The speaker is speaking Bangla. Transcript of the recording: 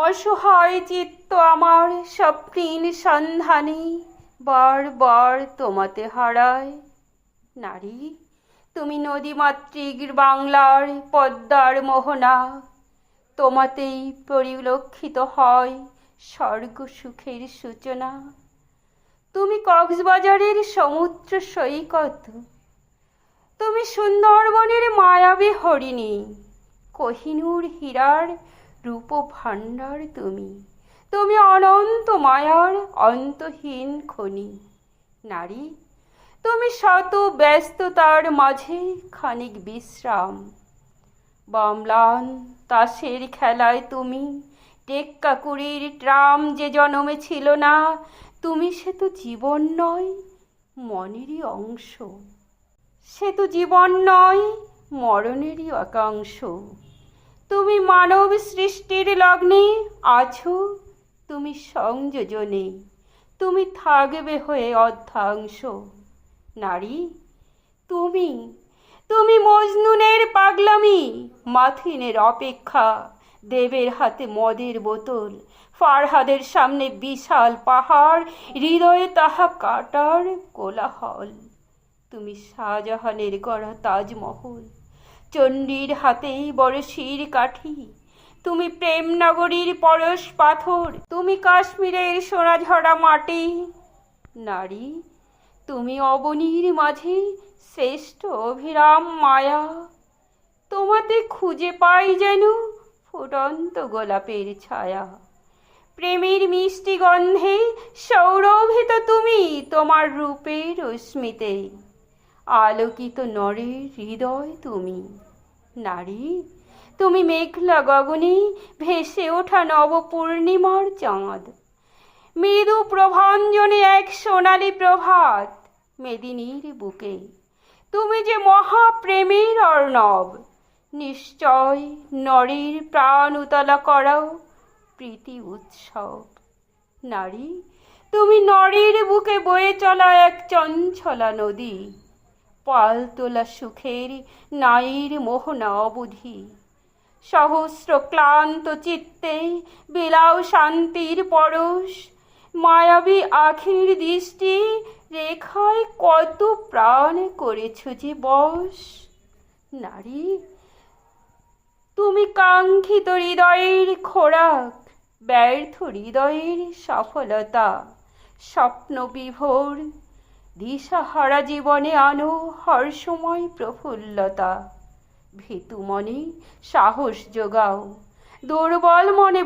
অসহায় চিত্ত আমার স্বপ্নীল সন্ধানে বারবার তোমাতে হারায়। নারী, তুমি নদীমাতৃক বাংলার পদ্মার মোহনা, তোমাতেই পরিলক্ষিত হয় স্বর্গ সুখের সূচনা। তুমি কক্সবাজারের সমুদ্র সৈকত, তুমি সুন্দরবনের মায়াবী হরিণী, কোহিনূর হীরার রূপ ভাণ্ডার তুমি, তুমি অনন্ত মায়ার অন্তহীন খনি। নারী, তুমি শত ব্যস্ততার মাঝে খানিক বিশ্রাম। বামলান তাসের খেলায় তুমি টেক্কাকুড়ির ট্রাম যে জনমে ছিল না, তুমি সে তো জীবন নয় মনেরই অংশ, সে তো জীবন নয় মরণেরই একাংশ। তুমি মানব সৃষ্টির লগ্নে আছো, তুমি সংযোজনে, তুমি থাকবে হয়ে অর্ধাংশ। নারী, তুমি তুমি মজনুনের পাগলামি, মাথিনের অপেক্ষা, দেবের হাতে মদের বোতল, ফারহাদের সামনে বিশাল পাহাড়, হৃদয়ে তাহা কাটার কোলাহল। তুমি শাহজাহানের গড়া তাজমহল, চণ্ডীর হাতেই বড়শির কাঠি, তুমি প্রেমনগরীর পরশ পাথর, তুমি কাশ্মীরের সোনাঝরা মাটি। নারী, তুমি অবনীর মাঝে শ্রেষ্ঠ অভিরাম মায়া, তোমাতে খুঁজে পাই যেন ফুটন্ত গোলাপের ছায়া। প্রেমের মিষ্টি গন্ধে সৌরভিত তুমি তোমার রূপের রশ্মিতে, আলোকিত নরের হৃদয় তুমি। নারী, তুমি মেঘলা গগনে ভেসে ওঠা নবপূর্ণিমার চাঁদ, মৃদু প্রভাঞ্জনে এক সোনালি প্রভাত মেদিনীর বুকে। তুমি যে মহাপ্রেমের অর্ণব, নিশ্চয় নরীর প্রাণ উতলা করাও প্রীতি উৎসব। নারী, তুমি নরীর বুকে বয়ে চলা এক চঞ্চলা নদী, পাল তোলা সুখের নারীর মোহনা অবধি। সহস্র ক্লান্ত চিত্তে বিলাও শান্তির পরশ, মায়াবী আখির দৃষ্টি রেখায় কত প্রাণ করেছ যে বশ। নারী, তুমি কাঙ্ক্ষিত হৃদয়ের খোরাক, ব্যর্থ হৃদয়ের সফলতা, স্বপ্ন বিভোর দিশাহারা জীবনে আনো হর্ষময় প্রফুল্লতা। ভীতু মনে সাহস যোগাও, দুর্বল মনে